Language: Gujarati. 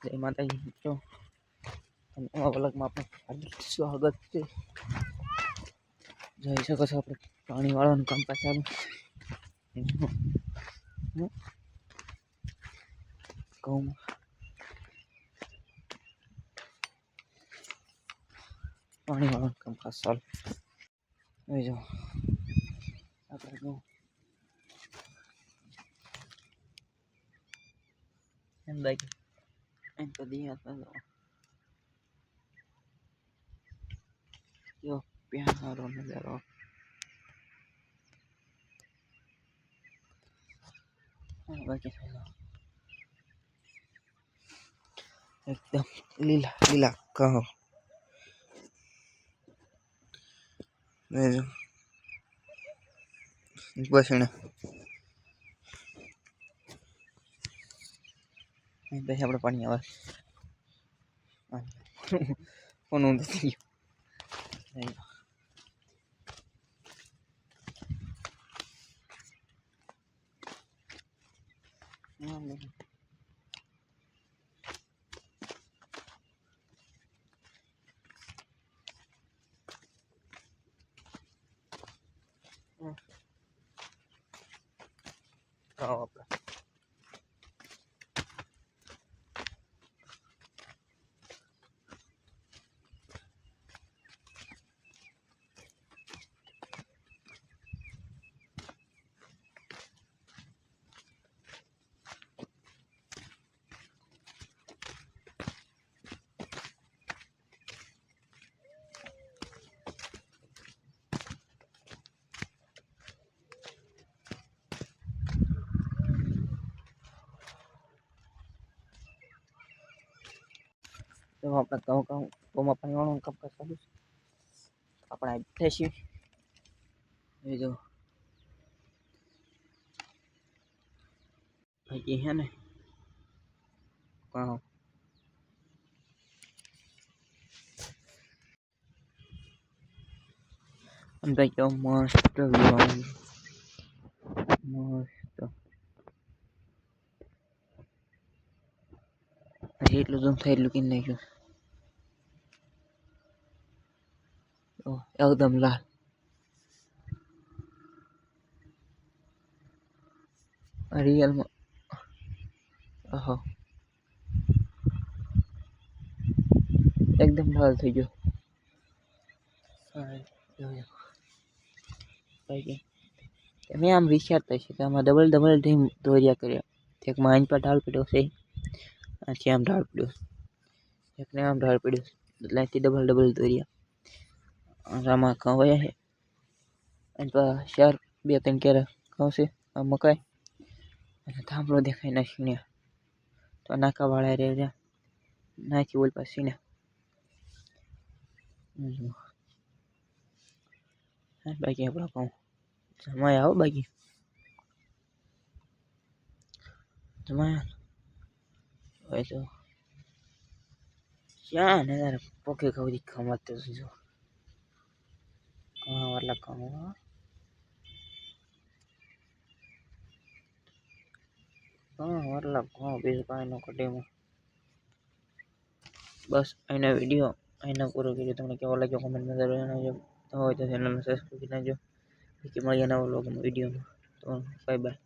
જય માતાજી મિત્રો, નવા વ્લોગમાં આપણે હાર્દિક સ્વાગત છે. જોઈ શકો છો આપણે પાણી વાળવાનું કામ ચાલુ. ઘઉં પાણી વાળવાનું કામ ચાલુ. જો આપણે ઘઉં એમ બાકી એમ તો દિયા yo પ્યારો નજારો બાકી એકદમ લીલા લીલા કહો બસ એને પછી આપણે પાણી આવે ફોન ઊંધો થઈ ગયો આપણે તો આપણે ઘઉંમાં પાણી વાળવાનું કામ ચાલુ છે. આપણે બેઠા છીએ એ જો બાકી હે ને ભાઈ કેવો મસ્ત મસ્ત એટલું ઝૂમ થાય એટલું કિન નાખ્યું એકદમ લાલ રિયલમાં એકદમ લાલ થઈ ગયો. મેં આમ વિચારતા છે કે આમાં ડબલ ટીમ દોર્યા કર્યા. એકમાં આઈન પર ઢાળ પડ્યો છે, આથી આમ ઢાળ પડ્યો, એકને આમ ઢાળ પડ્યો, એટલાથી ડબલ દોર્યા. આમાં કવાયા છે અને ચાર બે ત્રણ કેરા ઘઉં છે. આ મકાઈ અને થાંભલો દેખાય ના સીણ્યા તો નાકા વાળા રહ્યા નાખી ઓલ પાસે સીણ્યા. બાકી આપણા ઘઉં જમાય આવો બાકી જમાય હોય તો ક્યાં ને તારે પોકે ખવડી ખમત જો વાટલા ઘઉં વાટલા ઘઉં બીજું કાંઈ ન કઢીમાં. બસ અહીંનો વિડીયો અહીંનો પૂરો કર્યો. તમને કેવો લાગ્યો કોમેન્ટમાં જણાવજો. હોય તો ચેનલને સબસ્ક્રાઈબ કરી નાખજો. મળીએ નવા વ્લોગમાં વિડીયોમાં. તો બાય બાય.